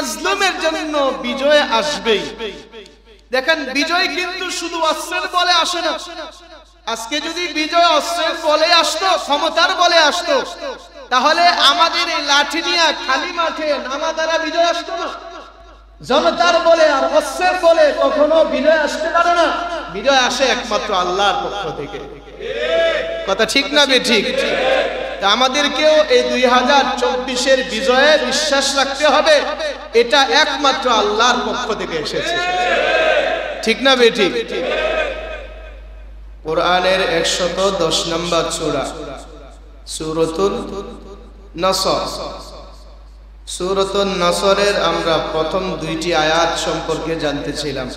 মাজলুমের জন্য বিজয় আসবেই। দেখেন বিজয় কিন্তু শুধু অস্ত্রের বলে আসে না। আজকে যদি বিজয় অস্ত্রের বলে আসতো, ক্ষমতার বলে আসতো, তাহলে আমাদের এই লাঠি নিয়ে খালি মাঠে নামা দ্বারা বিজয় আসতো না। জনতার বলে আর অস্ত্রের বলে কখনো বিজয় আসতে পারে না। বিজয় আসে একমাত্র আল্লাহর পক্ষ থেকে। কথা ঠিক না বেঠিক? তা আমাদেরকেও এই 2024-এর বিজয়ে বিশ্বাস রাখতে হবে, এটা একমাত্র আল্লাহর পক্ষ থেকে এসেছে। ঠিক না বেঠিক? কোরআনের 110 নম্বর সূরা সূরাতুন নাসর। সূরাতুন নাসরের আমরা প্রথম 2টি আয়াত সম্পর্কে জানতেছিলাম,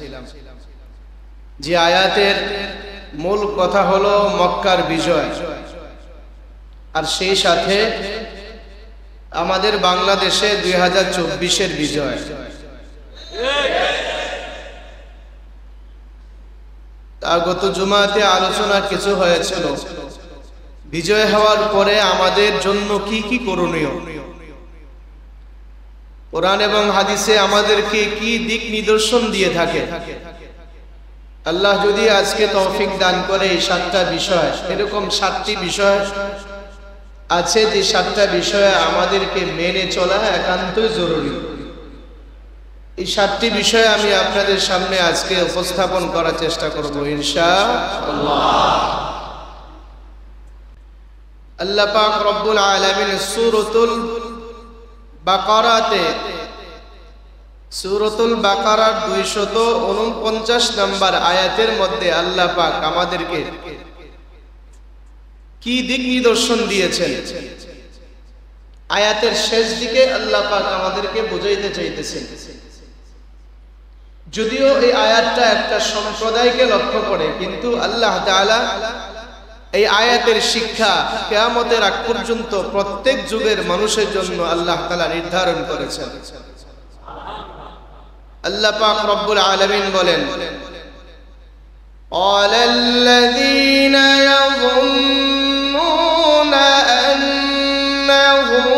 যে আয়াতের মূল কথা হলো মক্কার বিজয়, আর সেই সাথে আমাদের বাংলাদেশে 2024-এর বিজয়। গত জুমাতে আলোচনা কিছু হয়েছিল বিজয় হওয়ার পরে আমাদের জন্য কি কি করণীয়, কোরআন এবং হাদিসে আমাদেরকে কি দিক নিদর্শন দিয়ে থাকে। আল্লাহ যদি আজকে তৌফিক দান করে এই 7টা বিষয়, এরকম 7টি বিষয় আছে যে 7টা বিষয়ে আমাদেরকে মেনে চলা একান্তই জরুরি। এই 7টি বিষয় আমি আপনাদের সামনে আজকে উপস্থাপন করার চেষ্টা করব ইনশাআল্লাহ। আল্লাহ পাক রব্বুল আলামিন সূরাতুল বাকারাতে, সূরাতুল বাকারার 249 নম্বর আয়াতের মধ্যে আল্লাহ পাক আমাদেরকে কি দিক নিদর্শন দিয়েছেন, আয়াতের শেষ দিকে আল্লাহ পাক আমাদেরকে বুঝাইতে চাইতেছেন। যদিও এই আয়াতটা একটা সম্প্রদায়কে লক্ষ্য করে, কিন্তু আল্লাহ তাআলা এই আয়াতের শিক্ষা কিয়ামতের আগ পর্যন্ত প্রত্যেক যুগের মানুষের জন্য আল্লাহ তাআলা নির্ধারণ করেছেন। আল্লাহ পাক রব্বুল আলামিন বলেন, আল্লাযীনা ইয়াযুন্নুনা আন্নাহুম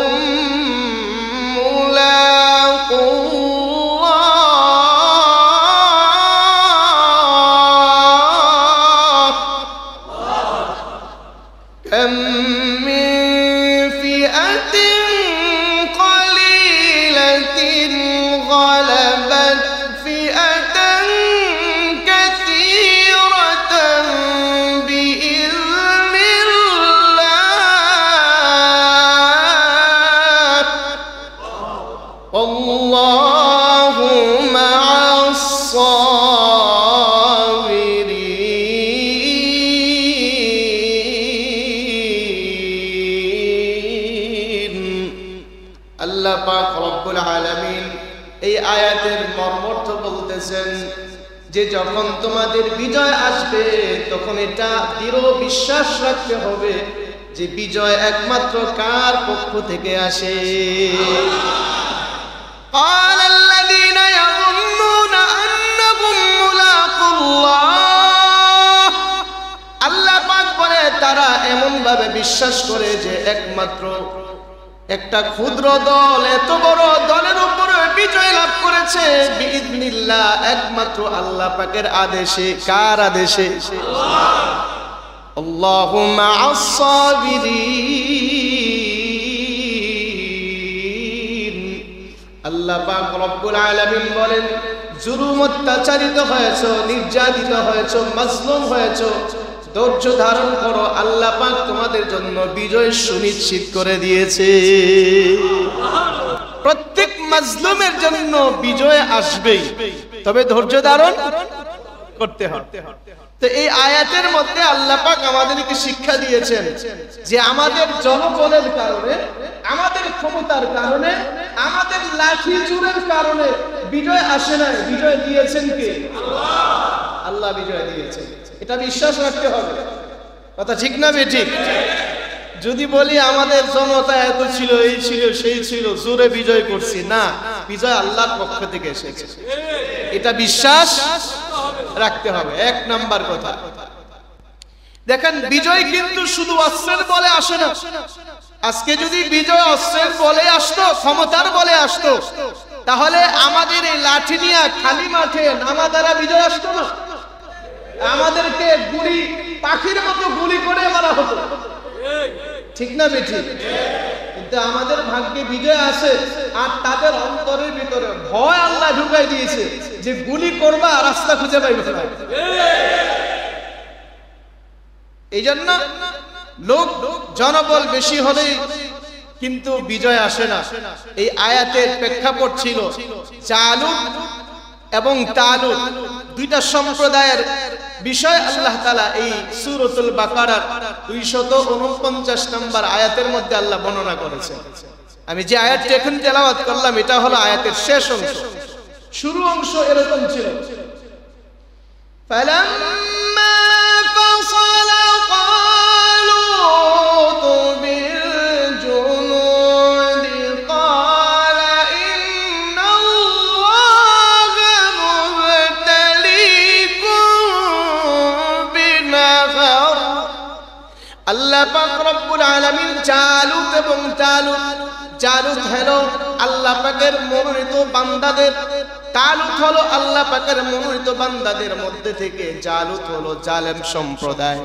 আল্লাহ পাক রব্বুল আলামিন এই আয়াতের মর্মার্থ বলতেছেন যে যখন তোমাদের বিজয় আসবে তখন এটা দৃঢ় বিশ্বাস রাখতে হবে যে বিজয় একমাত্র কার পক্ষ থেকে আসে। আল্লাযীনা ইয়াযুন্নুনা আন্নাহুম মুলাকুল্লাহ, আল্লাহ পাক বলে তারা এমন ভাবে বিশ্বাস করে যে একমাত্র একটা ক্ষুদ্র দল এত বড় দলের উপরে বিজয় লাভ করেছে বিইذنিল্লাহ, একমাত্র আল্লাহ পাকের আদেশে। কার আদেশে? আল্লাহু মা'আস সাবিরিন। আল্লাহ পাক রব্বুল আলামিন বলেন, জুলুম অত্যাচারিত হয়েছে, নির্যাতিত হয়েছে, মাজলুম হয়েছে, ধৈর্য ধারণ করো, আল্লাহ পাক তোমাদের জন্য বিজয় সুনিশ্চিত করে দিয়েছে। প্রত্যেক মাজলুমের জন্য বিজয় আসবেই, তবে ধৈর্য ধারণ করতে হবে। তো এই আয়াতের মধ্যে আল্লাহ পাক আমাদেরকে শিক্ষা দিয়েছেন যে আমাদের জনবলের কারণে, আমাদের ক্ষমতার কারণে, আমাদের লাঠি চুরের কারণে বিজয় আসে না, বিজয় দিয়েছেন কে? আল্লাহ বিজয় দিয়েছেন, এটা বিশ্বাস রাখতে হবে। কথা ঠিক না বেঠিক? যদি বলি আমাদের জনতা এত ছিল, এই ছিল, সেই ছিল, জোরে বিজয় করছি, না, বিজয় আল্লাহর পক্ষ থেকে এসেছে, এটা বিশ্বাস রাখতে হবে। 1 নাম্বার কথা, দেখেন বিজয় কিন্তু শুধু অস্ত্রের বলে আসে না। আজকে যদি বিজয় অস্ত্রের বলে আসতো, ক্ষমতার বলে আসতো, তাহলে আমাদের এই লাঠি নিয়ে খালি মাঠে নামা দ্বারা বিজয় আসতো না, আমাদেরকে গুলি পাখির মতো গুলি করে মারা হতো, ঠিক না বেঠি? কিন্তু আমাদের ভাগ্যে বিজয় আসে, আর তাদের অন্তরের ভিতরে ভয় আল্লাহ ঢুকাই দিয়েছে যে গুলি করবা রাস্তা খুঁজে পাইবে না। এই জন্য লোক জনবল বেশি হলেই কিন্তু বিজয় আসে না। এই আয়াতের প্রেক্ষাপট ছিল জালুত এবং তালুত দুইটা সম্প্রদায়ের বিষয় আল্লাহ তাআলা এই সূরাতুল বাকারার 249 নম্বর আয়াতের মধ্যে আল্লাহ বর্ণনা করেছেন। আমি যে আয়াতটি এখন তেলাওয়াত করলাম এটা হলো আয়াতের শেষ অংশ। শুরু অংশ এরকম ছিল, ফালাম্মা ফাসালা তালুত বিল জুনুদি ক্বালা ইন্নাল্লাহা মুবতালিকুম বিনাহার। আল্লাহ পাক রব্বুল আলামিন জালুত এবং তালুত, জালুত হলো আল্লাহ পাকের মনোনীত বান্দাদের, তালুত হলো আল্লাহ পাকের মনোনীত বান্দাদের মধ্যে থেকে, জালুত হলো জালেম সম্প্রদায়।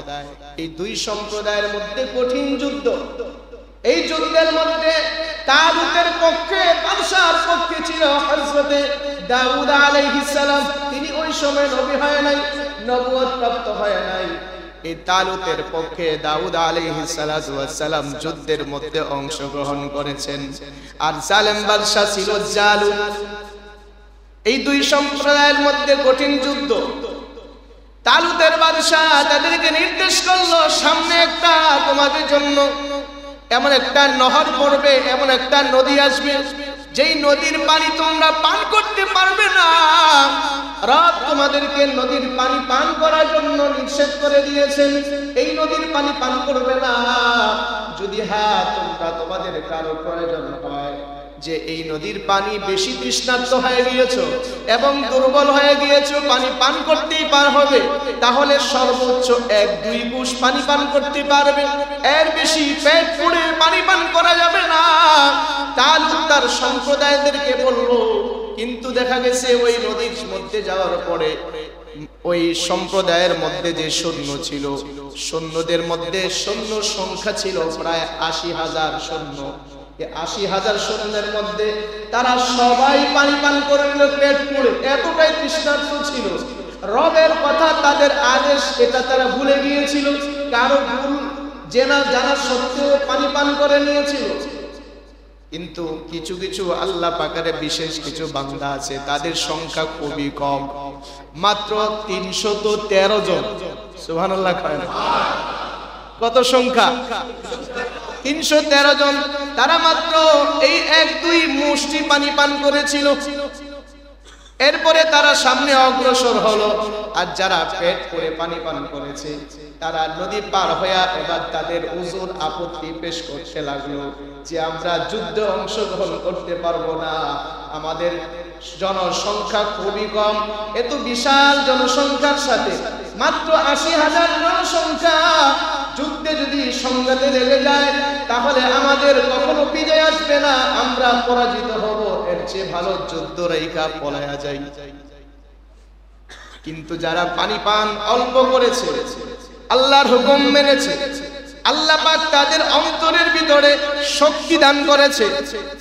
এই দুই সম্প্রদায়ের মধ্যে কঠিন যুদ্ধ। এই যুদ্ধের মধ্যে তালুতের পক্ষে, বাদশার পক্ষে ছিল হযরতে দাউদ আলাইহিস সালাম। তিনি ওই সময় নবী হয় নাই, নবুয়ত প্রাপ্ত হয় নাই। এই তালুতের পক্ষে দাউদ আলাইহিস সালাতু ওয়াস সালাম যুদ্ধের মধ্যে অংশগ্রহণ করেছেন। আর জালেম বাদশা ছিল জালুত। এই দুই সম্প্রদায়ের মধ্যে কঠিন যুদ্ধ। তালুতের বাদশা তাদেরকে নির্দেশ করলো, সামনে একটা তোমাদের জন্য এমন একটা নহর পড়বে, এমন একটা নদী আসবে, যেই নদীর পানি তোমরা পান করতে পারবে না। রব তোমাদেরকে নদীর পানি পান করার জন্য নিষেধ করে দিয়েছেন, এই নদীর পানি পান করবে না। যদি হ্যাঁ তোমরা তোমাদের কারো প্রয়োজন হয় যে এই নদীর পানি বেশি তৃষ্ণার্ত হয়ে গিয়েছো এবং দুর্বল হয়ে গিয়েছো, পানি পান করতেই পার হবে, তাহলে সর্বোচ্চ 1-2 কোষ পানি পান করতে পারবে, এর বেশি পেট পুড়ে পানি পান করা যাবে না। তালুত তার সম্প্রদায়দেরকে বলল, কিন্তু দেখা গেছে ওই নদীর মধ্যে যাওয়ার পরে ওই সম্প্রদায়ের মধ্যে যে সৈন্য ছিল, সৈন্যদের মধ্যে সৈন্য সংখ্যা ছিল প্রায় 80,000 সৈন্য। 80,000 সৈন্যের মধ্যে তারা সবাই পানি পান করে নিল পেট পুড়ে, এতটাই তৃষ্ণার্ত ছিল। রবের কথা, তাদের আদেশ, এটা তারা ভুলে গিয়েছিল, কারো ভুল জানা সত্ত্বেও পানি পান করে নিয়েছিল। কিন্তু কিছু কিছু আল্লাহ পাকের বিশেষ কিছু বান্দা আছে, তাদের সংখ্যা খুবই কম, মাত্র 313 জন। সুবহানাল্লাহ। কত সংখ্যা? 313 জন। তারা মাত্র এই 1-2 মুষ্টি পানি পান করেছিল। এরপরে তারা সামনে অগ্রসর হলো, আর যারা পেট করে পানি পান করেছে তারা নদী পার হয়ে এবার তাদের উযর আপত্তি পেশ করতে লাগলো যে আমরা যুদ্ধে অংশগ্রহণ করতে পারবো না, আমাদের জনসংখ্যা খুবই কম। এত বিশাল জনসংখ্যার সাথে মাত্র 80,000 জনসংখ্যা, যুদ্ধে যদি সংঘাতে লেগে যায় তাহলে আমাদের কখনো বিজয় আসবে না, আমরা পরাজিত হব, এর চেয়ে ভালো যুদ্ধ রাইখা পলায়া যাই। কিন্তু যারা পানি পান অল্প করেছে, আল্লাহর হুকুম মেনেছে, আল্লাহ পাক তাদের অন্তরের ভিতরে শক্তি দান করেছে।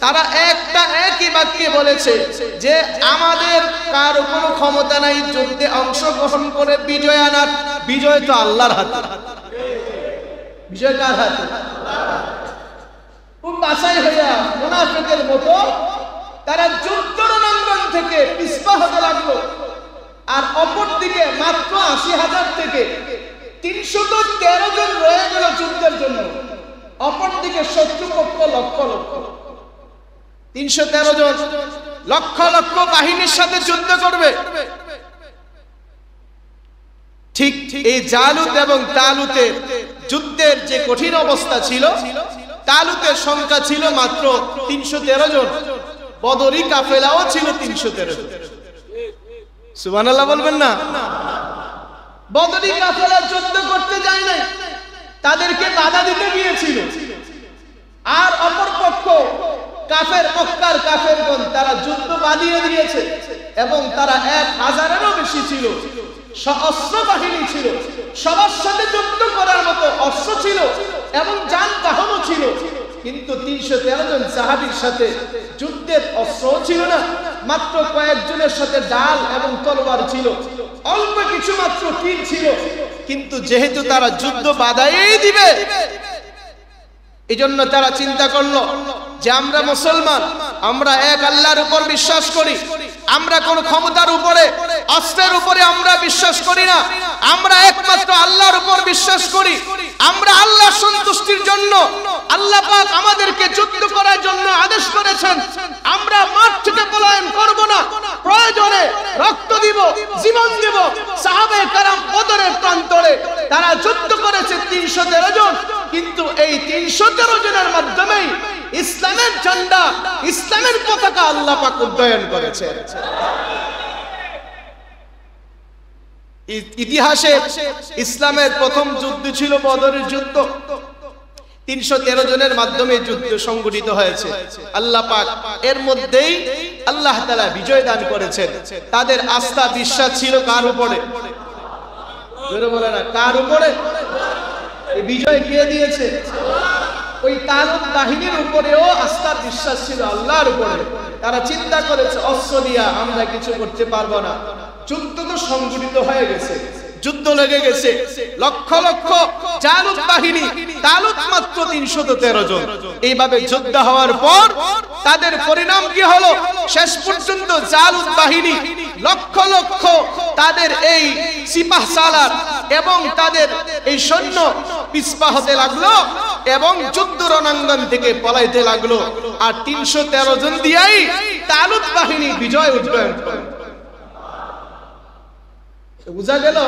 তারা একই বাক্যে বলেছে যে আমাদের কারো কোনো ক্ষমতা নাই যুদ্ধে অংশগ্রহণ করে বিজয় আনার, বিজয় তো আল্লাহর হাতে। বিজয় কার হাতে? বাছাই হইয়া মুনাফিকের মতো তারা যুদ্ধ রণাঙ্গন থেকে পিছপা হতে লাগলো। আর অপর দিকে মাত্র 80,000 থেকে 313 জন রয়ে গেল যুদ্ধের জন্য। অপর দিকে শত্রুপক্ষ লক্ষ লক্ষ, 313 জন লক্ষ লক্ষ বাহিনীর সাথে যুদ্ধ করবে। ঠিক এই জালুত এবং তালুতের যুদ্ধের যে কঠিন অবস্থা ছিল, তালুতের সংখ্যা ছিল মাত্র 313 জন, বদরি কাফেলাও ছিল 313 জন। সুবহানাল্লাহ বলবেন না? বদরি কাফেলা যুদ্ধ করতে যায় নাই, তাদেরকে বাধা দিতে গিয়েছিল। আর অপর পক্ষ কাফের মক্কার কাফেরগণ তারা যুদ্ধ বাঁধিয়ে দিয়েছে এবং তারা 1000-এরও বেশি ছিল, সশস্ত্র বাহিনী ছিল, সবার সাথে যুদ্ধ করার মতো অস্ত্র ছিল এবং যানবাহনও ছিল। কিন্তু 313 জন সাহাবীর সাথে যুদ্ধের অস্ত্র ছিল না, মাত্র কয়েকজনের সাথে ডাল এবং তলোয়ার ছিল, অল্প কিছু মাত্র তীর ছিল। কিন্তু যেহেতু তারা যুদ্ধ বাধাই দিবে, এজন্য তারা চিন্তা করলো যে আমরা মুসলমান, আমরা এক আল্লাহর উপর বিশ্বাস করি, আমরা কোন ক্ষমতার উপরে, অস্ত্রের উপরে আমরা বিশ্বাস করি না, আমরা একমাত্র আল্লাহর উপর বিশ্বাস করি। আমরা আল্লাহর সন্তুষ্টির জন্য, আল্লাহ পাক আমাদেরকে যুদ্ধ করার জন্য আদেশ করেছেন, আমরা মাঠ থেকে পলায়ন করব না, প্রয়োজনে রক্ত দিব, জীবন দিব। সাহাবায়ে কেরাম বদরের প্রান্তরে তারা যুদ্ধ করেছে 313 জন, কিন্তু এই 313 জনের মাধ্যমেই ইসলামের ঝান্ডা, ইসলামের পতাকা আল্লাহ পাক উড্ডয়ন করেছে। ইতিহাসে ইসলামের প্রথম যুদ্ধ ছিল বদরের যুদ্ধ। 313 জনের মাধ্যমে যুদ্ধ সংগঠিত হয়েছে। আল্লাহ পাক এর মধ্যেই আল্লাহ তাআলা বিজয় দান করেছেন। তাদের আস্থা বিশ্বাস ছিল কার উপরে? জোরে বলে না, কার উপরে? এই বিজয় কে দিয়েছে? ওই তালুত বাহিনীর উপরেও আস্থার বিশ্বাস ছিল আল্লাহর উপরে। তারা চিন্তা করেছে অস্ত্র দিয়া আমরা কিছু করতে পারবো না। যুদ্ধ তো সংগঠিত হয়ে গেছে, যুদ্ধ লেগে গেছে, লক্ষ লক্ষ জালুত বাহিনী, তালুত মাত্র 313 জন। এইভাবে যুদ্ধ হওয়ার পর তাদের পরিণাম কি হলো? শেষ পর্যন্ত জালুত বাহিনী লক্ষ লক্ষ তাদের এই সিপাহ সালার এবং তাদের এই সৈন্য পিছপা হতে লাগলো এবং যুদ্ধ রণাঙ্গন থেকে পলাইতে লাগলো। আর 313 জন দিয়েই তালুত বাহিনী বিজয় উড্ডয়ন করে। বুঝা গেল,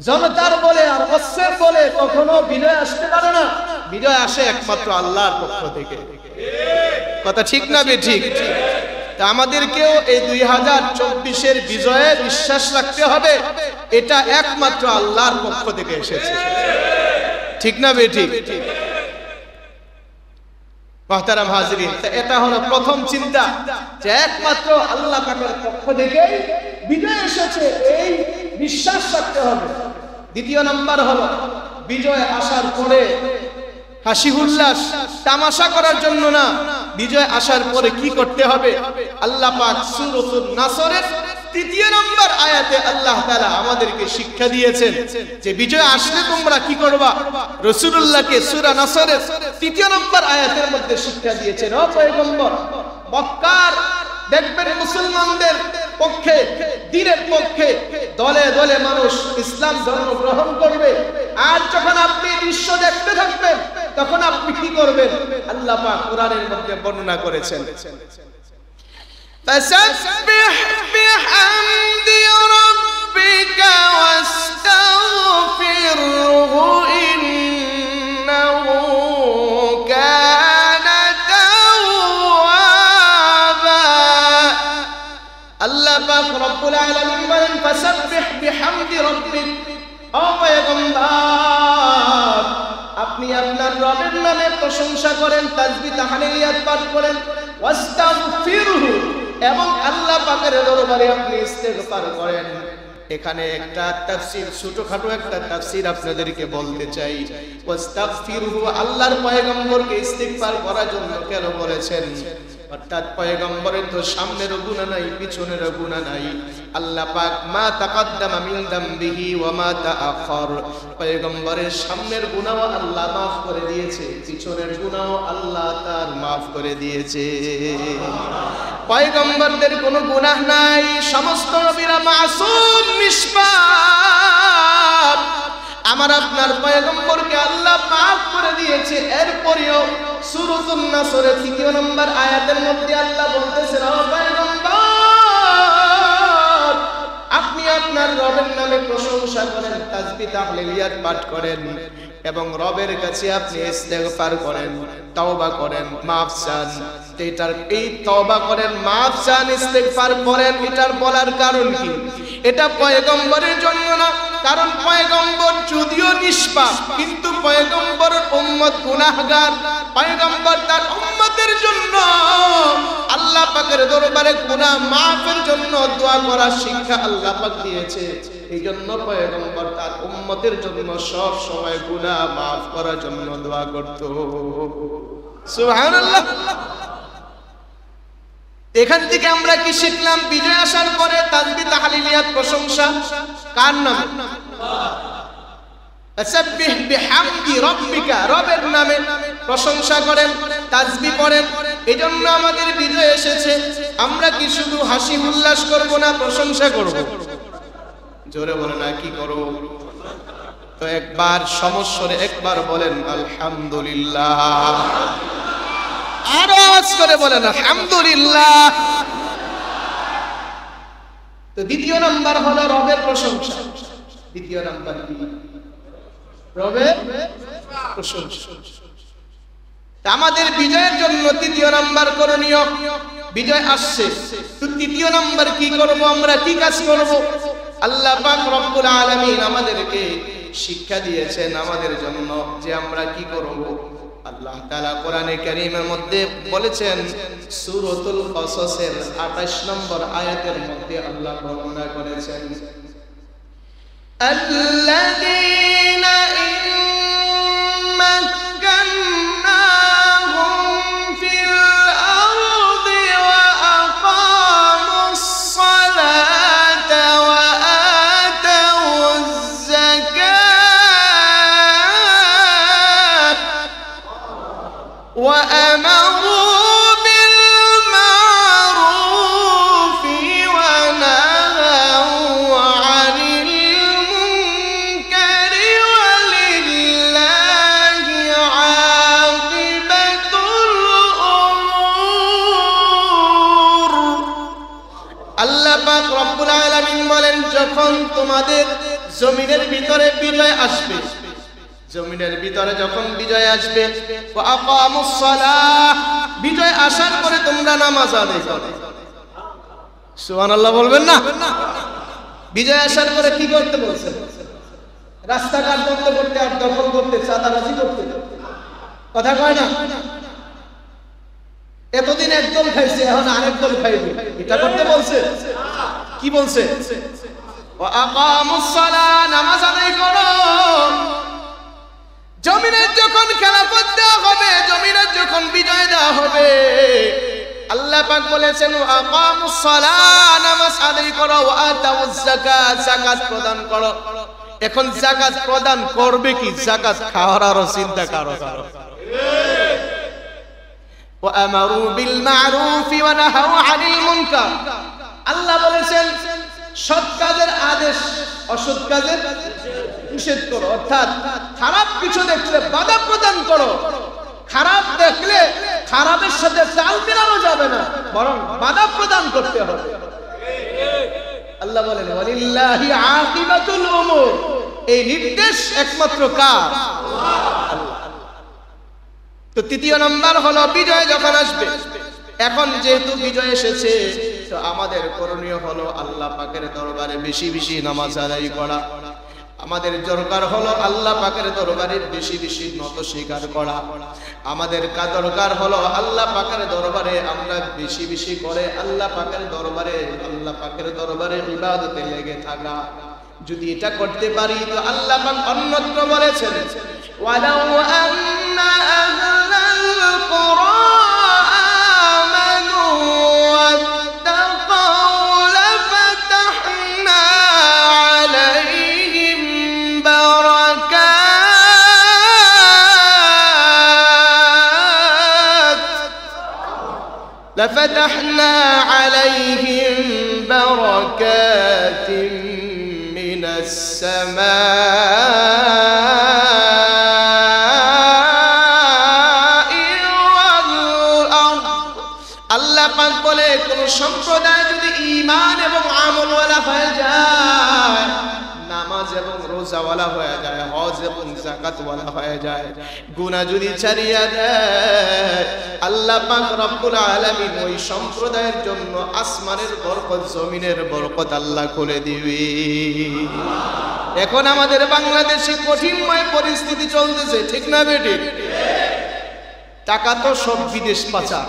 জনতার বলে আর অস্ত্রের বলে কখনো বিজয় আসতে পারে না। বিজয় আসে একমাত্র আল্লাহর পক্ষ থেকে। কথা ঠিক না বেঠিক? তা আমাদেরকেও এই 2024-এর বিজয়ে বিশ্বাস রাখতে হবে, এটা একমাত্র আল্লাহর পক্ষ থেকে এসেছে। ঠিক না বেঠিক? মুহতারাম হাজিরিন, এটা হলো প্রথম চিন্তা যে একমাত্র আল্লাহ পাকের পক্ষ থেকে বিজয় এসেছে, এই বিশ্বাস রাখতে হবে। দ্বিতীয় নাম্বার হলো বিজয় আসার পরে হাসি উল্লাস তামাশা করার জন্য না, বিজয় আসার পরে কি করতে হবে? আল্লাহ পাক সূরাতুন নাসরের 3 নম্বর আয়াতে আল্লাহ তাআলা আমাদেরকে শিক্ষা দিয়েছেন যে বিজয় আসলে তোমরা কি করবা। রাসূলুল্লাহকে সূরা নাসরের 3 নম্বর আয়াতের মধ্যে শিক্ষা দিয়েছেন, ও পয়গম্বর, মক্কার দেখবেন মুসলমানদের পক্ষে, দ্বীনের পক্ষে দলে দলে মানুষ ইসলাম ধর্ম গ্রহণ করবে। আর যখন আপনি দৃশ্য দেখতে থাকবেন তখন আপনি কি করবেন? আল্লাহ পাক কোরআনের মধ্যে বর্ণনা করেছেন, فسبح بحمد ربك واستغفره إنه كان توابا। আল্লাহ পাক রব্বুল আলামিন বলেন فسبح بحمد ربك, ও পয়গম্বর আপনি আপনার রবের নামে প্রশংসা করেন, তাসবিহ তাহলিলিয়াত পাঠ করেন, ওয়াস্তাগফিরহু এবং আল্লাহ পাকের দরবারে আপনি ইস্তেগফার করেন। এখানে একটা তাফসীর, ছোটখাটো একটা তাফসীর আপনাদেরকে বলতে চাই। ওয়াস্তাগফিরহু আল্লাহর পয়গম্বরকে ইস্তিগফার করার জন্য কেন বলেছেন? অর্থাৎ পয়গম্বরের তো সামনেরও গুনাহ নাই, পিছনেরও গুনাহ নাই। আল্লাহ পাক মা তাকাদ্দামা মিন যামবিহি ওয়া মা তাআখার, পয়গম্বরের সামনের গুনাহ আল্লাহ maaf করে দিয়েছে, পিছনের গুনাহ আল্লাহ তার maaf করে দিয়েছে। পয়গম্বরদের কোনো গুনাহ নাই, সমস্ত নবীরা মাসুম নিষ্পাপ। আমার আপনার পয়গম্বরকে আল্লাহ maaf করে দিয়েছে। এরপরেও সূরাতুন নাসরের 3 নম্বর আয়াতের মধ্যে আল্লাহ বলতেছেন, ও পয়গম্বর আপনি আপনার রবের নামে প্রশংসা করেন, তাসবিহ তাহলিলিয়াত পাঠ করেন এবং রবের কাছে আপনি ইস্তেগফার করেন, তওবা করেন, maaf চান। এটার এই তওবা করেন, maaf চান, ইস্তেগফার করেন, এটার বলার কারণ কি? এটা পয়গম্বরের জন্য না, কারণ পয়গম্বর যদিও নিষ্পাপ কিন্তু পয়গম্বরের উম্মত গুনাহগার। পয়গম্বর তার উম্মতের জন্য আল্লাহ পাকের দরবারে গুনাহ মাফের জন্য দোয়া করার শিক্ষা আল্লাহ পাক দিয়েছে। এই জন্য পয়গম্বর তার উম্মতের জন্য সব সময় গুনাহ মাফ করার জন্য দোয়া করত। সুবহানাল্লাহ। এখান থেকে আমরা কি শিখলাম? বিজয় আসার পরে তাসবিহ তাহলিলিয়াত প্রশংসা কার নামে? তাসবিহ বিহামদি রাব্বিকা, রবের নামে প্রশংসা করেন, তাসবিহ পড়েন। এজন্য আমাদের বিজয় এসেছে। আমরা কি শুধু হাসি উল্লাস করব না, প্রশংসা করব? জোরে বলে না, কি করব? তো একবার সমস্বরে একবার বলেন আলহামদুলিল্লাহ, আরো আওয়াজ করে বলেন আলহামদুলিল্লাহ। তো দ্বিতীয় নাম্বার হলো রবের প্রশংসা। দ্বিতীয় নাম্বার কি? রবের প্রশংসা। আমাদের বিজয়ের জন্য তৃতীয় নাম্বার করণীয়, বিজয় আসছে তো তৃতীয় নাম্বার কি করব? আমরা কি কাজ করব? আল্লাহ পাক রব্বুল আলামিন আমাদেরকে শিক্ষা দিয়েছেন আমাদের জন্য যে আমরা কি করব। আল্লাহ তাআলা কোরআনে কারীমের মধ্যে বলেছেন, সূরাতুল কসসের 28 নম্বর আয়াতের মধ্যে আল্লাহ বর্ণনা করেছেন, আল্লাযীনা وأمروا بالمعروف ونهوا عن المنكر ولله عاقبة الأمور। আল্লাহ পাক রব্বুল আলামিন বলেন, যখন তোমাদের জমিনের ভিতরে বিজয় আসবে, জমিনের ভিতরে যখন বিজয় আসবে, আকামুস সালাহ, বিজয় আসার পরে তোমরা নামাজ আদায় করো। সুবহানাল্লাহ বলবেন না? বিজয় আসার পরে কি করতে বলছেন? রাস্তাঘাট বন্ধ করতে, আর দখল করতে, চাঁদাবাজি করতে, কথা কয় না? এতদিন একদল খাইছে, এখন আরেক দল খাইবে, এটা করতে বলছে? কি বলছে? আকামুস সালাহ, নামাজ আদায় করো। জমিনের যখন খেলাফত দেওয়া হবে, জমিনের যখন বিজয় দেওয়া হবে, আল্লাহ পাক বলেছেন আকামুস সালাহ, নামাজ আদায় করো, ওয়া আতাউজ যাকাত, যাকাত প্রদান করো। এখন যাকাত প্রদান করবে কি? যাকাত খাওয়ার আরো চিন্তা করো। ওয়া আমারু বিল মা'রুফ ওয়া নাহাউ আনিল মুনকার, আল্লাহ বলেছেন সৎ কাজের আদেশ, অসৎ কাজের নিষেধ করো। অর্থাৎ খারাপ কিছু দেখলে বাধা প্রদান করো। খারাপ দেখলে খারাপের সাথে চাল মেলানো যাবে না, বরং বাধা প্রদান করতে হবে। আল্লাহ বলেন ওয়ালিল্লাহি আকিবাতুল উমুর, এই নির্দেশ একমাত্র কার? আল্লাহ। তো তৃতীয় নাম্বার হলো বিজয় যখন আসবে। এখন যেহেতু বিজয় এসেছে, তো আমাদের করণীয় হলো আল্লাহ পাকের দরবারে বেশি বেশি নামাজ আদায় করা। আমাদের দরকার হলো আল্লাহ পাকের দরবারে বেশি বেশি নত স্বীকার করা। আমাদের দরকার হলো আল্লাহ পাকের দরবারে আমরা বেশি বেশি করে আল্লাহ পাকের দরবারে ইবাদতে লেগে থাকা। যদি এটা করতে পারি তো আল্লাহ পাক অন্যত্র বলেছেন, ওয়ালাউ আন্না আহলাল কুরআন لفتحنا عليهم بركات من السماء والأرض। আল্লাহ পাক বলে, কোন সম্প্রদায় যদি ঈমান এবং আমলওয়ালা হয়ে যায়, নামাজ এবং রোজাওয়ালা হয়ে যায়, হজ এবং যাকাতওয়ালা হয়ে যায়, গুনাহ যদি ছাড়িয়ে দেয়, আল্লাহ পাক রব্বুল আলামিন ওই সম্প্রদায়ের জন্য আসমানের বরকত, জমিনের বরকত আল্লাহ খুলে দিবে। এখন আমাদের বাংলাদেশে কঠিনময় পরিস্থিতি চলতেছে, ঠিক না বেটি? টাকা তো সব বিদেশ পাচার,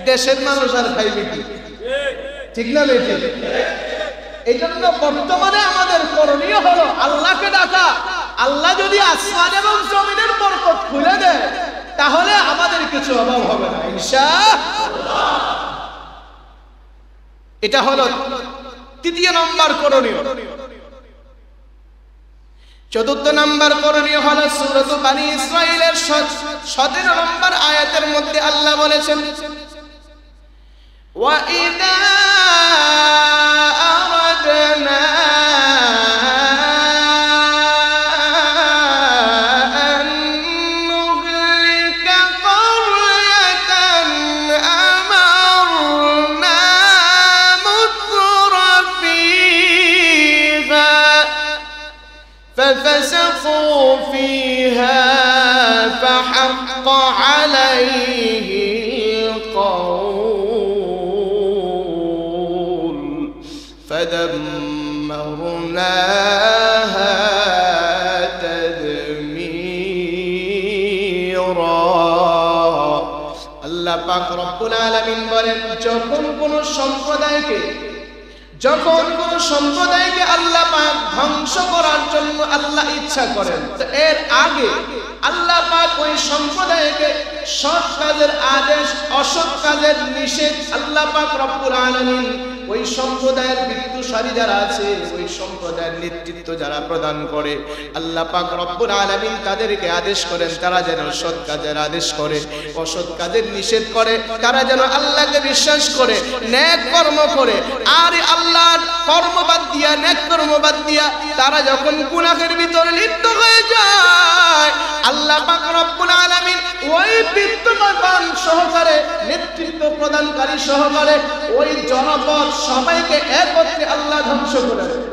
দেশের মানুষ আর খাইবে কি, ঠিক না বেটি? এই জন্য বর্তমানে আমাদের করণীয় হলো আল্লাহকে ডাকা। আল্লাহ যদি আসমান এবং জমিনের বরকত খুলে দেয় তাহলে আমাদের কিছু অভাব হবে না ইনশাআল্লাহ। এটা হলো তৃতীয় নম্বর করণীয়। চতুর্থ নম্বর করণীয় হলো সূরা বনী ইসরাঈলের 17 নম্বর আয়াতের মধ্যে আল্লাহ বলেছেন, ওয়া ইযা আরাদনা আন নুহলিকা ক্বরয়াতান আমারনা মুতরাফিহা ففسقوا فيها فحق عليه القول فدمرناها تدميرا। আল্লাহ পাক রব্বুল আলামিন বলেন, যখন কোন সম্প্রদায়কে আল্লাহ পাক ধ্বংস করার জন্য আল্লাহ ইচ্ছা করেন, তো এর আগে আল্লাহ পাক ওই সম্প্রদায়কে সৎ কাজের আদেশ, অসৎ কাজের নিষেধ আল্লাহ পাক রব্বুল আলামিন ওই সম্প্রদায়ের বিদ্রোহী যারা আছে, ওই সম্প্রদায়ের নেতৃত্ব যারা প্রদান করে, আল্লাহ পাক রব্বুল আলামিন তাদেরকে আদেশ করেন তারা যেন সৎ কাজের আদেশ করে, অসৎ কাজের নিষেধ করে, তারা যেন আল্লাহকে বিশ্বাস করে, নেক কর্ম করে। আর আল্লাহর কর্ম বাদ দিয়া, নেক কর্ম বাদ দিয়া তারা যখন গুনাহের ভিতরে লিপ্ত হয়ে যায়, আল্লাহ পাক রব্বুল আলামিন ওই বিদ্যমান সহকারে, নেতৃত্ব প্রদানকারী সহকারে ওই জনপদ সবাইকে একত্রে আল্লাহ ধ্বংস করে দেন।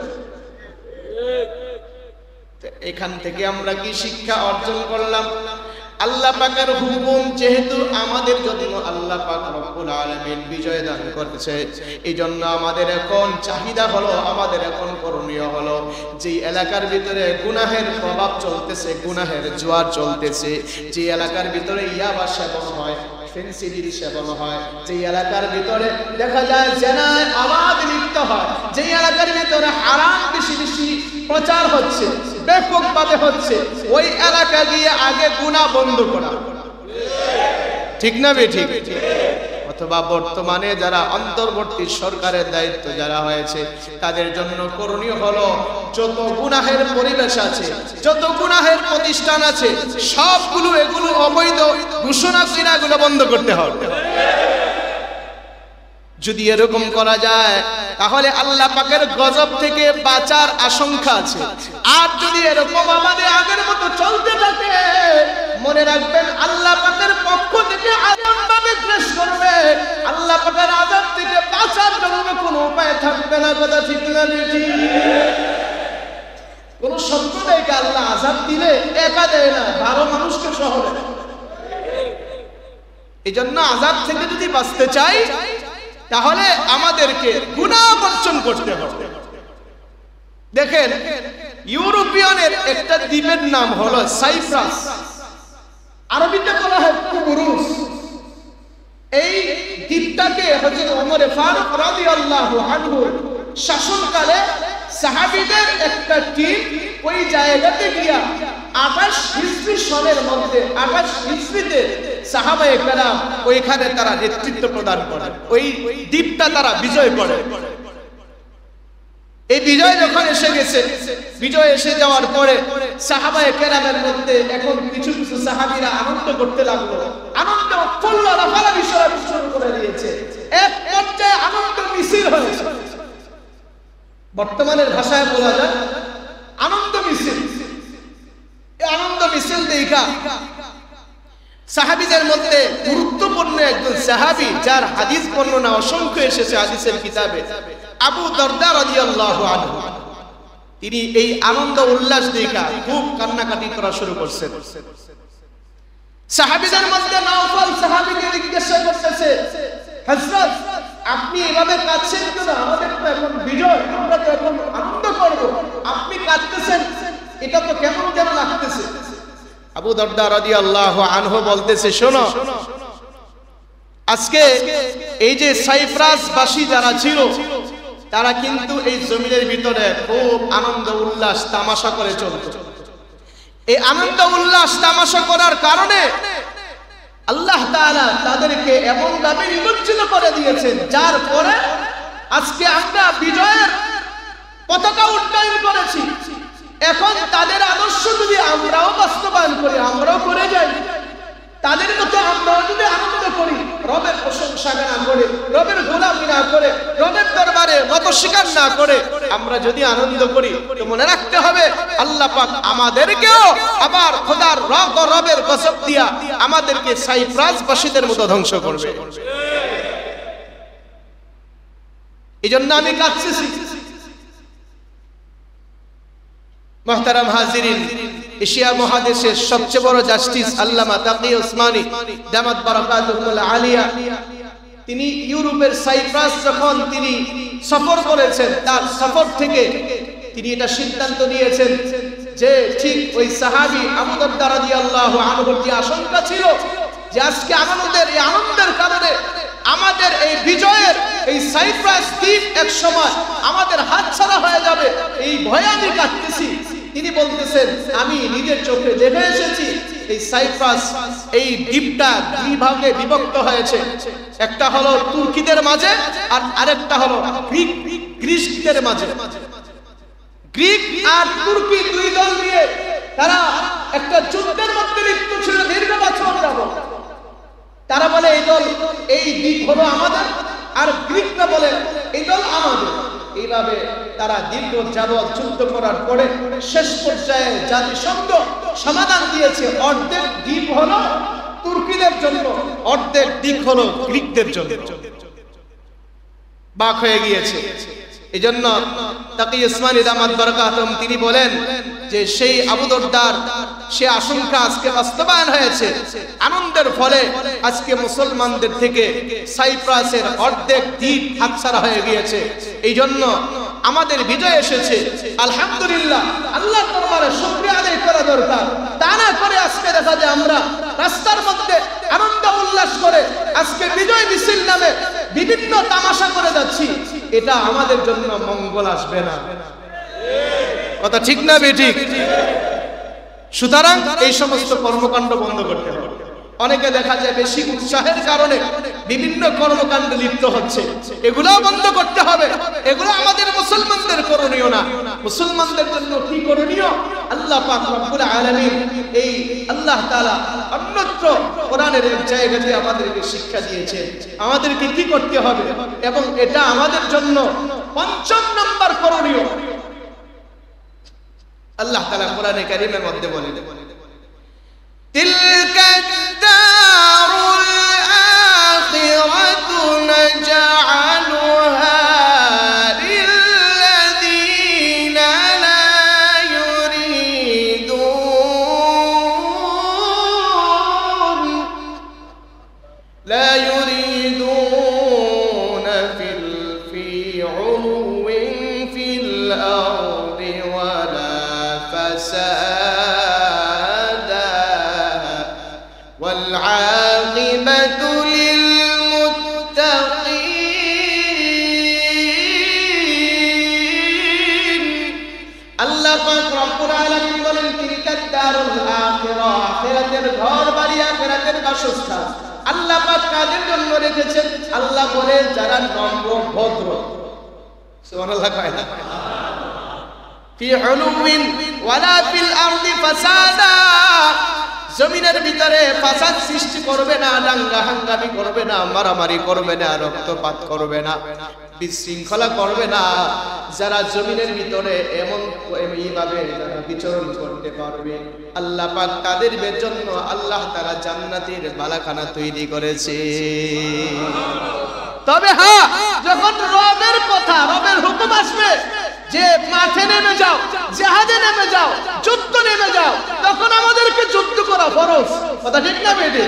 এখান থেকে আমরা কি শিক্ষা অর্জন করলাম? আল্লাহ পাকের হুকুম যেহেতু আমাদের জন্য আল্লাহ পাক রব্বুল আলামিন বিজয় দান করেছে, এই জন্য আমাদের এখন চাহিদা হলো, আমাদের এখন করণীয় হলো, যে এলাকার ভিতরে গুনাহের প্রভাব চলতেছে, গুনাহের জোয়ার চলতেছে, যে এলাকার ভিতরে ইয়াবা সেবন হয়, ফেন্সিডিল সেবন হয়, যে এলাকার ভিতরে দেখা যায় জেনায় আবাদ লিপ্ত হয়, যে এলাকার ভিতরে হারাম বেশি বেশি প্রচার হচ্ছে, ব্যাপকভাবে হচ্ছে, ওই এলাকা গিয়ে আগে গুনাহ বন্ধ করা, ঠিক না বে ঠিক? অথবা বর্তমানে যারা অন্তর্বর্তী সরকারের দায়িত্ব যারা হয়েছে তাদের জন্য করণীয় হলো যত গুনাহের পরিবেশ আছে, যত গুনাহের প্রতিষ্ঠান আছে সবগুলো এগুলো অবৈধ ঘোষণা কিনাগুলো বন্ধ করতে হবে। যদি এরকম করা যায় তাহলে আল্লাহ পাকের গজব থেকে বাঁচার আশঙ্কা আছে। আর যদি এরকম আমাদের আগের মতো চলতে থাকে, মনে রাখবেন আল্লাহ পাকের পক্ষ থেকে এমনভাবে ক্লেশ করবে, আল্লাহ পাকের আযাব থেকে বাঁচার জন্য কোনো উপায় থাকবে না। কথা ঠিক না বেঠিক? কোন সম্প্রদায়কে আল্লাহ আযাব দিলে একা দেয় না, 12 মানুষকে সহ দেয়। এই জন্য আযাব থেকে যদি বাঁচতে চাই তাহলে আমাদেরকে গুনাহ বর্জন করতে হবে। দেখেন, ইউরোপিয়ানের একটা দ্বীপের নাম হলো সাইপ্রাস, আরবিতে বলা হয় কুবরুস। এই দ্বীপটাকে হযরত ওমর ফারুক রাদিয়াল্লাহু আনহু শাসনকালে সাহাবীদের একটা টিম ওই জায়গাতে গিয়া 28 হিজরি সনের মধ্যে 28 হিজরিতে সাহাবায়ে কেরাম ওইখানে তারা নেতৃত্ব প্রদান করে, ওই দ্বীপটা তারা বিজয় করে। এই বিজয় যখন এসে গেছে, বিজয় এসে যাওয়ার পরে সাহাবায়ে কেরামের মধ্যে এখন কিছু কিছু সাহাবীরা আনন্দ করতে লাগলো, আনন্দ উৎফুল্ল লাফালাফি শুরু করে দিয়েছে। এক পর্যায়ে আনন্দ মিছিল হয়েছে, বর্তমানের ভাষায় বলা যায় আনন্দ মিছিল। এই আনন্দ মিছিল দেখা সাহাবীদের মধ্যে গুরুত্বপূর্ণ একজন সাহাবী, যার হাদিস বর্ণনা অসংখ্য এসেছে হাদিসের কিতাবে, আবু দারদা রাদিয়াল্লাহু আনহু, তিনি এই আনন্দ উল্লাস দেখা খুব কান্নাকাটি করা শুরু করছেন। সাহাবীদের মধ্যে নাওফল সাহাবীকে জিজ্ঞাসা করতেছে, হযরত আপনি এভাবে কাঁদছেন কেন? আমাদের তো এখন বিজয়, আমরা তো এখন আনন্দ করব, আপনি কাঁদতেছেন, এটা তো কেমন যেন লাগতেছে। আবু দারদা রাদিয়াল্লাহু আনহু বলতেছে, শোনো, আজকে এই যে সাইপ্রাসবাসী যারা ছিল তারা কিন্তু এই জমিনের ভিতরে খুব আনন্দ উল্লাস তামাশা করে চলত। এই আনন্দ উল্লাস তামাশা করার কারণে আল্লাহ তাআলা তাদেরকে এমন ভাবে নিমজ্জিত করে দিয়েছেন, যার পরে আজকে আমরা বিজয়ের পতাকা উড্ডয়ন করেছি। এখন তাদের আদর্শ যদি আমরাও বাস্তবায়ন করি, আমরাও করে যাই, তাদের মতো আমরাও যদি আনন্দ করি, রবের প্রশংসা না করে, রবের গোলামি না করে, রবের দরবারে নত স্বীকার না করে আমরা যদি আনন্দ করি, তো মনে রাখতে হবে আল্লাহ পাক আমাদেরকেও আবার খোদার রবের গজব দিয়া আমাদেরকে সাইপ্রাসবাসীদের মতো ধ্বংস করবে। এই জন্য আমি কাঁদতেছি। মুহতারাম হাজিরিন, এশিয়া মহাদেশের সবচেয়ে বড় জাস্টিস আল্লামা তাকি ওসমানী দামাত বারাকাতুহুল আলিয়া, তিনি ইউরোপের সাইপ্রাস যখন তিনি সফর করেছেন, তার সফর থেকে তিনি এটা সিদ্ধান্ত নিয়েছেন যে ঠিক ওই সাহাবী আবু দারদা রাদিয়াল্লাহু আনহুর যে আশঙ্কা ছিল যে আজকে এই আনন্দের কারণে আমাদের এই বিজয়ের এই সাইপ্রাস দ্বীপ এক সময় আমাদের হাতছাড়া হয়ে যাবে, এই ভয়ে আমি কাঁদতেছি। তিনি বলতেছেন, আমি নিজের চোখে দেখে এসেছি এই সাইপ্রাস এই দ্বীপটা দুই ভাগে বিভক্ত হয়েছে, একটা হলো তুর্কিদের মাঝে আর আরেকটা হলো গ্রিকদের মাঝে। গ্রিক আর তুর্কি দুই দল নিয়ে তারা একটা যুদ্ধের মধ্যে লিপ্ত ছিল দীর্ঘ বছর যাবত। তারা বলে এই দল, এই দ্বীপ হলো আমাদের, আর গ্রিকরা বলে এই দল আমাদের। এইভাবে তারা দীর্ঘ যাবত যুদ্ধ করার পরে শেষ পর্যায়ে জাতিসংঘ সমাধান দিয়েছে, অর্ধেক দ্বীপ হলো তুর্কিদের জন্য, অর্ধেক দ্বীপ হলো গ্রিকদের জন্য। ভাগ হয়ে গিয়েছে। এজন্য তাকি ওসমানী দামাত বারাকাতুহুম তিনি বলেন যে সেই আবু দারদার সে আশঙ্কা আজকে বাস্তবায়ন হয়েছে। আনন্দের ফলে আজকে মুসলমানদের থেকে সাইপ্রাসের অর্ধেক দ্বীপ হাতছাড়া হয়ে গিয়েছে। এই জন্য আমাদের বিজয় এসেছে, আলহামদুলিল্লাহ, আল্লাহর দরবারে শুকরিয়া আদায় করা দরকার। তা না করে আজকে দেখা যায় আমরা রাস্তার মধ্যে আনন্দ উল্লাস করে আজকে বিজয় মিছিল নামে বিভিন্ন তামাশা করে যাচ্ছি, এটা আমাদের জন্য মঙ্গল আসবে না। কথা ঠিক না বেঠিক? সুতরাং এই সমস্ত কর্মকাণ্ড বন্ধ করতে হবে। অনেকে দেখা যায় বেশি উৎসাহের কারণে বিভিন্ন কর্মকাণ্ডে লিপ্ত হচ্ছে, এগুলোও বন্ধ করতে হবে। এগুলো আমাদের মুসলমানদের করণীয় না। মুসলমানদের জন্য কি করণীয়? আল্লাহ পাক রব্বুল আলামিন এই আল্লাহ তাআলা অন্যত্র কোরআনের এক জায়গাতে আমাদেরকে শিক্ষা দিয়েছেন আমাদেরকে কি করতে হবে, এবং এটা আমাদের জন্য ৫ম নাম্বার করণীয়। আল্লাহ তাআলা কোরআনে কারীমের মধ্যে বলেন, تلك الدار الآخرة نجعلها للذين لا يريدون في علو في الأرض ولا فساد والعاقبة للمتقين। আল্লাহ পাক রব্বুল আলামিন বলেন, তিলকা দারুল আখিরা, আখিরাতের ঘর বাড়ি, আখিরাতের বাসস্থান আল্লাহ পাক কাদের জন্য রেখেছেন? আল্লাহ বলেন যারা নম্র ভদ্র। সুবহানাল্লাহ কয় না? ফি উলুমিন ওয়ালা ফিল আরদি ফাসাদা, জমিনের ভিতরে ফাসাদ সৃষ্টি করবে না, দাঙ্গা হাঙ্গামি করবে না, মারামারি করবে না, রক্তপাত করবে না, বিশৃঙ্খলা করবে না। যারা জমিনের ভিতরে এইভাবে বিচরণ করতে পারবে, আল্লাহ পাক তাদের জন্য আল্লাহ তাআলা জান্নাতের বালাখানা তৈরি করেছে। তবে হ্যাঁ, যখন রবের কথা, রবের হুকুম আসবে যে মাঠে নেমে যাও, জিহাদে নেমে যাও, যুদ্ধ নেমে যাও, তখন আমাদেরকে যুদ্ধ করা ফরজ। কথা ঠিক না বেটি?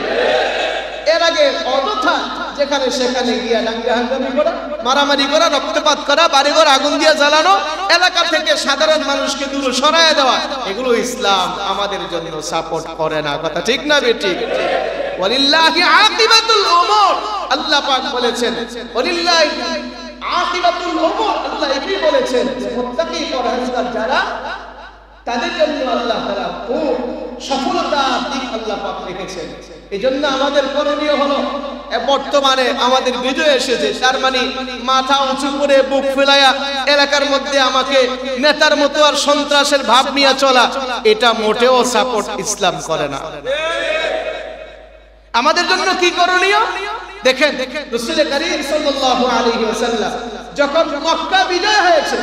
এর আগে অযথা যেখানে সেখানে গিয়া দাঙ্গা হাঙ্গামি করা, মারামারি করা, রক্তপাত করা, বাড়িঘর আগুন দিয়ে জ্বালানো, এলাকা থেকে সাধারণ মানুষকে দূরে সরায় দেওয়া, এগুলো ইসলাম আমাদের জন্য সাপোর্ট করে না। কথা ঠিক না বেঠিক? ওয়ালিল্লাহি আকিবাতুল উমুর, আল্লাহ পাক বলেছেন ওয়ালিল্লাহি আকিবাতুল উমুর, আল্লাহ এই বলেছেন যে মুত্তাকি পরহেজগার যারা, তাদের জন্য আল্লাহ তাআলা খুব সফলতার দিক আল্লাহ পাক রেখেছেন। এজন্য আমাদের করণীয় হলো, বর্তমানে আমাদের বিজয় এসেছে, তার মানে মাথা উঁচু করে বুক ফেলায়া এলাকার মধ্যে আমাকে নেতার মতো আর সন্ত্রাসের ভাব নিয়ে চলা, এটা মোটেও সাপোর্ট ইসলাম করে না। আমাদের জন্য কি করণীয় দেখেন, রাসূল করিম সাল্লাল্লাহু আলাইহি ওয়াসাল্লাম যখন মক্কা বিজয় হয়েছে,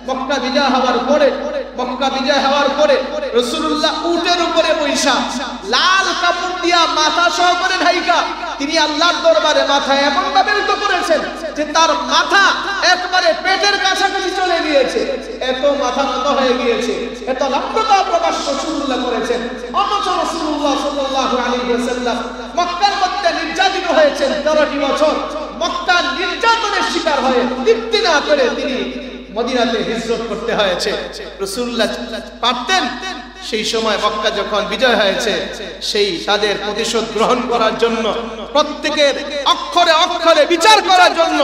মক্কা বিজয় হওয়ার পরে রাসূলুল্লাহ উটের উপরে বৈশা লাল কাপড় দিয়া মাথা সহকারে ঢাইকা তিনি আল্লাহর দরবারে মাথা এমন ভাবে উঁচু করেছেন যে তার মাথা একবারে পেটের কাছাকাছি চলে গিয়েছে, এত মাথা নত হয়ে গিয়েছে, এত নম্রতা প্রকাশ রাসূলুল্লাহ করেছেন। অথচ রাসূলুল্লাহ সাল্লাল্লাহু আলাইহি ওয়াসাল্লাম মক্কার মধ্যে নির্যাতিত হয়েছেন 13টি বছর, মক্কার নির্যাতনের শিকার হয়ে তৃপ্তি না করে তিনি মদিনাতে হিজরত করতে হয়েছে। রাসূলুল্লাহ পারতেন সেই সময় মক্কা যখন বিজয় হয়েছে সেই তাদের প্রতিশোধ গ্রহণ করার জন্য, প্রত্যেকের অক্ষরে অক্ষরে বিচার করার জন্য,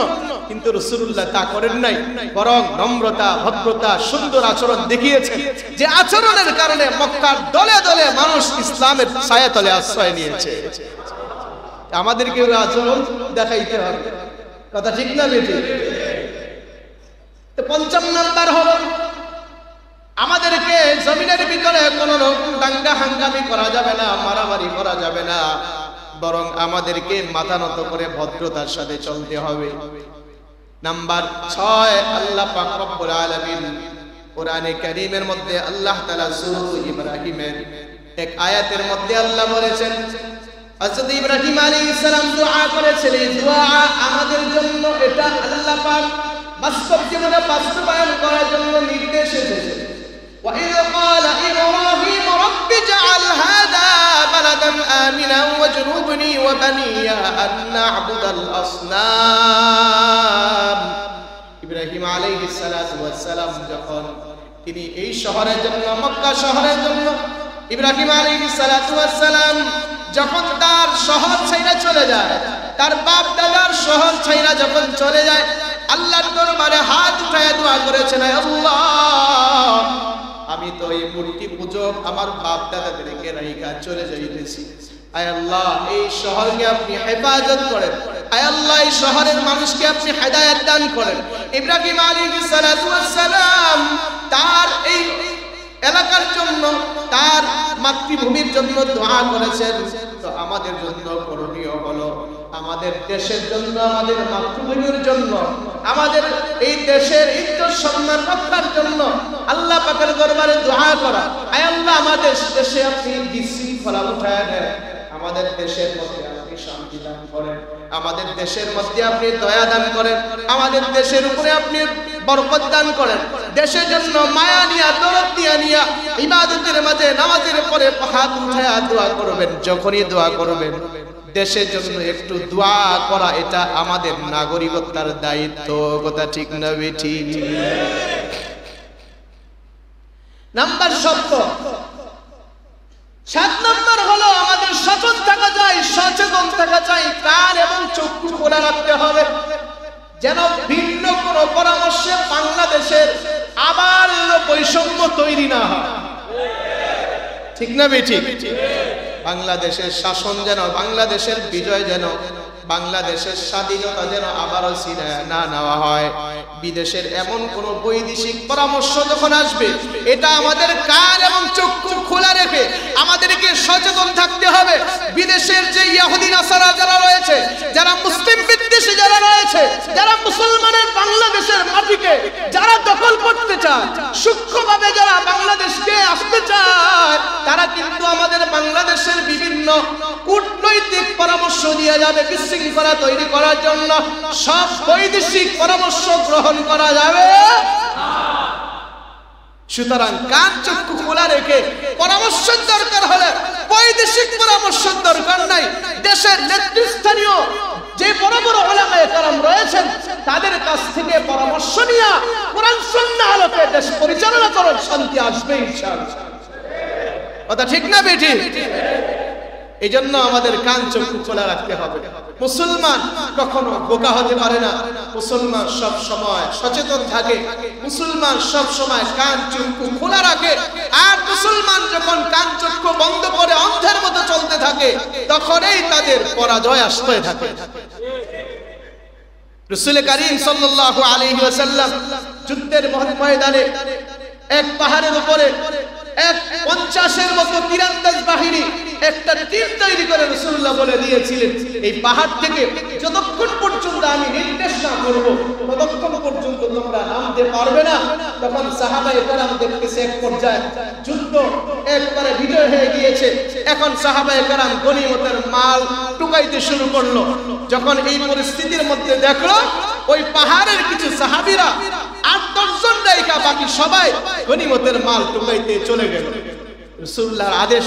কিন্তু রাসূলুল্লাহ তা করেন নাই, বরং নম্রতা, ভদ্রতা, সুন্দর আচরণ দেখিয়েছেন, যে আচরণের কারণে মক্কার দলে দলে মানুষ ইসলামের ছায়াতলে আশ্রয় নিয়েছে। আমাদেরকে আচরণ দেখাইতে হবে। কথা ঠিক না বেঠিক? পঞ্চম নাম্বার হলো, আমাদেরকে জমিনের ভিতরে কোন রকম দাঙ্গা হাঙ্গামি করা যাবে না, মারামারি করা যাবে না, বরং আমাদেরকে মাথা নত করে ভদ্রতার সাথে চলতে হবে। নাম্বার 6, আল্লাহ পাক রব্বুল আলামিন কোরআনে কারীমের মধ্যে আল্লাহ তাআলা সূরা ইব্রাহিমের এক আয়াতের মধ্যে আল্লাহ বলেছেন, হযরত ইব্রাহিম আলাইহিস সালাম দোয়া করেছেন, এই দোয়া আমাদের জন্য, এটা আল্লাহ পাক বাস্তব জীবনে বাস্তবায়ন করার জন্য নির্দেশ এসেছে। وَإِذْ قَالَ إِبْرَاهِيمُ رَبِّ اجْعَلْ هَذَا بَلَدًا آمِنًا وَاجْنُبْنِي وَبَنِيَّ أَن نَّعْبُدَ الْأَصْنَامَ। ইব্রাহিম আলাইহিস সালাতু ওয়াস সালাম যখন তিনি এই শহরের জন্য, মক্কা শহরের জন্য, ইব্রাহিম আলাইহিস সালাতু ওয়াস সালাম যখন তার শহর ছেড়ে চলে যায়, তার বাপ দাদার শহর ছেড়ে যখন চলে যায়, আল্লাহর দরবারে হাত উঠায় দোয়া করেছেন, আল্লাহ আমি তো এই মূর্তি পূজক আমার বাপ দাদাদেরকে রাইখা চলে যাইতেছি, আয় আল্লাহ এই শহরকে আপনি হেফাজত করেন, আয় আল্লাহ এই শহরের মানুষকে আপনি হেদায়েত দান করেন। ইব্রাহিম আলাইহিস সালাতু ওয়াস সালাম তার এই এলাকার জন্য, তার মাতৃভূমির জন্য দোয়া করেছেন। তো আমাদের জন্য করণীয় হলো, আমাদের দেশের জন্য, আমাদের মাতৃভূমির জন্য, আমাদের এই দেশের ইজ্জত সম্মান রক্ষার জন্য আল্লাহ পাকের দরবারে দোয়া করা, আয় আল্লাহ আমাদের দেশে আপনি বিশৃঙ্খলা উঠায় দেন, আমাদের দেশের মধ্যে আপনি শান্তি দান করেন, আমাদের দেশের মধ্যে আপনি দয়া দান করেন, আমাদের দেশের উপরে আপনি বরকত দান করেন। দেশের জন্য মায়া নিয়া, দরদ দিয়া নিয়া ইবাদতের মাঝে নামাজের পরে হাত উঠায়া দোয়া করবেন। যখনই দোয়া করবেন, দেশের জন্য একটু দোয়া করা, এটা আমাদের নাগরিকতার দায়িত্ব। কথা ঠিক না বেঠিক? নাম্বার 7 নম্বর হলো, আমাদের সচেতন থাকা যায়, সচেতন থাকা যায়, কান এবং চক্ষু খোলা রাখতে হবে, যেন ভিন্ন কোনো পরামর্শে বাংলাদেশের আবার বৈষম্য তৈরি না হয়। ঠিক না বেঠিক? বাংলাদেশের শাসন যেন, বাংলাদেশের বিজয় যেন, বাংলাদেশের স্বাধীনতা যেন আবারও ছিনিয়ে না নেওয়া হয়। বিদেশের এমন কোন বৈদেশিক পরামর্শ যখন আসবে, এটা আমাদের কান এবং চক্ষু খোলা রেখে আমাদেরকে সচেতন থাকতে হবে। বিদেশের যে ইহুদি নাসারা যারা রয়েছে, যারা মুসলিম বিদ্বেষী যারা রয়েছে, যারা মুসলমানের বাংলাদেশের মাটিকে যারা দখল করতে চায়, সূক্ষ্মভাবে যারা বাংলাদেশকে আসতে চায়, তারা কিন্তু আমাদের বাংলাদেশের বিভিন্ন কূটনৈতিক পরামর্শ দিয়ে যাবে বিশৃঙ্খলা তৈরি করার জন্য। সব বৈদেশিক পরামর্শ গ্রহণ করা যাবে না। সুতরাং কান চক্ষু খোলা রেখে পরামর্শ দরকার হলে বৈদেশিক পরামর্শ দরকার নাই, দেশের নেতৃস্থানীয় যে বড় বড় উলামায়ে কেরাম রয়েছেন তাদের কাছ থেকে পরামর্শ নিয়ে কোরআন সুন্নাহ আলোকে দেশ পরিচালনা করুন, শান্তি আসবে ইনশাআল্লাহ। কথা ঠিক না বেটি? এই জন্য আমাদের কান চক্ষু খোলা রাখতে হবে। মুসলমান কখনো বোকা হতে পারে না, মুসলমান সব সময় সচেতন থাকে, মুসলমান সব সময় কান চক্ষু খোলা রাখে। আর মুসলমান যখন কান চক্ষু বন্ধ করে অন্ধের মতো চলতে থাকে তখনই তাদের পরাজয় আসতে থাকে। রাসূল করিম সাল্লাল্লাহু আলাইহি ওয়াসাল্লাম যুদ্ধের ময়দানে এক পাহাড়ের উপরে এক 50-এর মতো তীরন্দাজ বাহিনী একটা তীর তৈরি করে রাসূলুল্লাহ বলে দিয়েছিলেন, এই পাহাড় থেকে যতক্ষণ পর্যন্ত আমি নির্দেশ না করব ততক্ষণ পর্যন্ত তোমরা নামতে পারবে না। তখন সাহাবায়ে কেরাম দেখতেছে এক পর্যায়ে যুদ্ধ একবারে বিজয় হয়ে গিয়েছে, এখন সাহাবায়ে কেরাম গনিমতের মাল টুকাইতে শুরু করলো। যখন এই পরিস্থিতির মধ্যে দেখলো ওই পাহাড়ের কিছু সাহাবীরা 8-10 জন রাইখা বাকি সবাই গনিমতের মাল টুকাইতে চলে গেল। রাসূলুল্লাহর আদেশ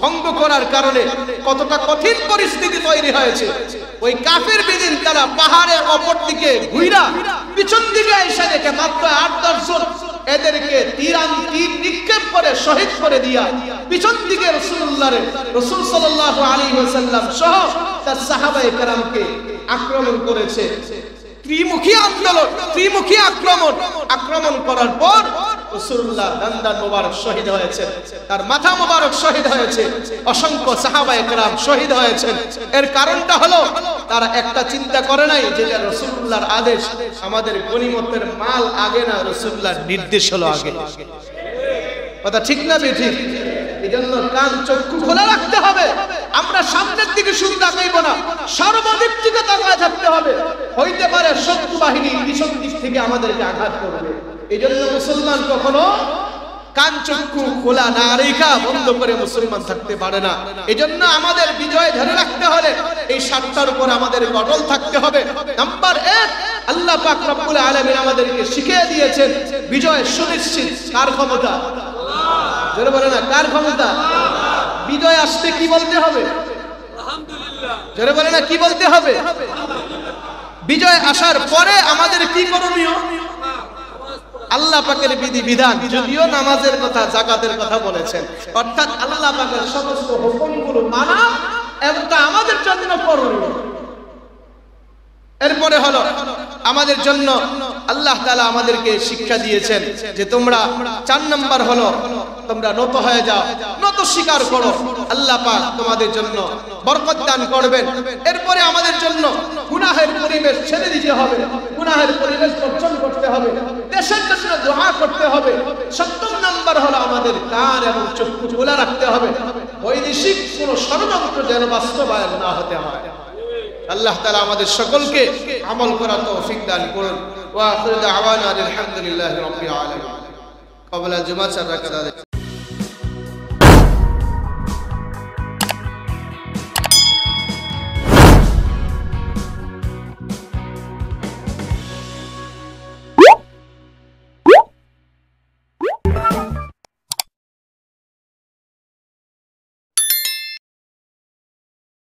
ভঙ্গ করার কারণে কতটা কঠিন পরিস্থিতি তৈরি হয়েছে। ওই কাফের বিদিন তারা পাহাড়ের অপর দিকে ঘুরা পিছন দিকে এসে দেখে মাত্র 8-10 জন এদেরকে তীর নিক্ষেপ করে শহীদ করে দিয়া পিছন দিকে রাসূল সাল্লাল্লাহু আলাইহি ওয়াসাল্লাম সহ তার সাহাবায়ে কেরামকে আক্রমণ করেছে। ত্রিমুখী আন্দোলন, ত্রিমুখী আক্রমণ করার পর রাসূলুল্লাহ দান্দান মোবারক শহীদ হয়েছে, তার মাথা মোবারক শহীদ হয়েছে, অসংখ্য সাহাবায়ে কেরাম শহীদ হয়েছেন। এর কারণটা হলো তারা একটা চিন্তা করে নাই যে রাসূলুল্লাহর আদেশ, আমাদের গনিমতের মাল আগে না, রাসূলুল্লাহর নির্দেশ হলো আগে। কথা ঠিক না বেঠিক? এজন্য কান চক্ষু খোলা রাখতে হবে। আমরা সামনের দিকে শুধু তাকাইব না, সর্বদিক থেকে তাকায় থাকতে হবে। হইতে পারে শত্রু বাহিনী পিছন দিক থেকে আমাদেরকে আঘাত করবে। এজন্য মুসলমান কখনো কান চক্ষু খোলা না রেখা বন্ধ করে মুসলমান থাকতে পারে না। এজন্য আমাদের বিজয় ধরে রাখতে হলে এই 7টার উপর আমাদের অটল থাকতে হবে। নাম্বার 1, আল্লাহ পাক রব্বুল আলামিন আমাদেরকে শিখিয়ে দিয়েছেন বিজয় সুনিশ্চিত কার ক্ষমতা? জোরে বলে না, কার ক্ষমতা? বিজয় আসতে কি বলতে হবে? আলহামদুলিল্লাহ। জোরে বলে না, কি বলতে হবে? বিজয় আসার পরে আমাদের কি করণীয়? আল্লাহ পাকের বিধি বিধান, যদিও নামাজের কথা যাকাতের কথা বলেছেন, অর্থাৎ আল্লাহ পাকের সমস্ত হুকুমগুলো মানা এটা আমাদের জন্য করণীয়। এরপরে হলো আমাদের জন্য আল্লাহ তাআলা আমাদেরকে শিক্ষা দিয়েছেন যে তোমরা 4 নাম্বার হলো তোমরা নত হয়ে যাও, নত স্বীকার করো, আল্লাহ পাক তোমাদের জন্য বরকত দান করবেন। এরপরে আমাদের জন্য গুনাহের পরিবেশ ছেড়ে দিতে হবে, গুনাহের পরিবেশ বর্জন করতে হবে, দেশের জন্য দোয়া করতে হবে। 7 নাম্বার হলো আমাদের কান এবং চক্ষু খোলা রাখতে হবে, বৈদেশিক কোনো ষড়যন্ত্র যেন বাস্তবায়ন না হতে হয়। আল্লাহ তাআলা আমাদের সকলকে আমল করার তৌফিক দান করুন। ওয়া আখিরু দাওয়ানা আলহামদুলিল্লাহি রাব্বিল আলামিন। ক্বাবলা জুমআ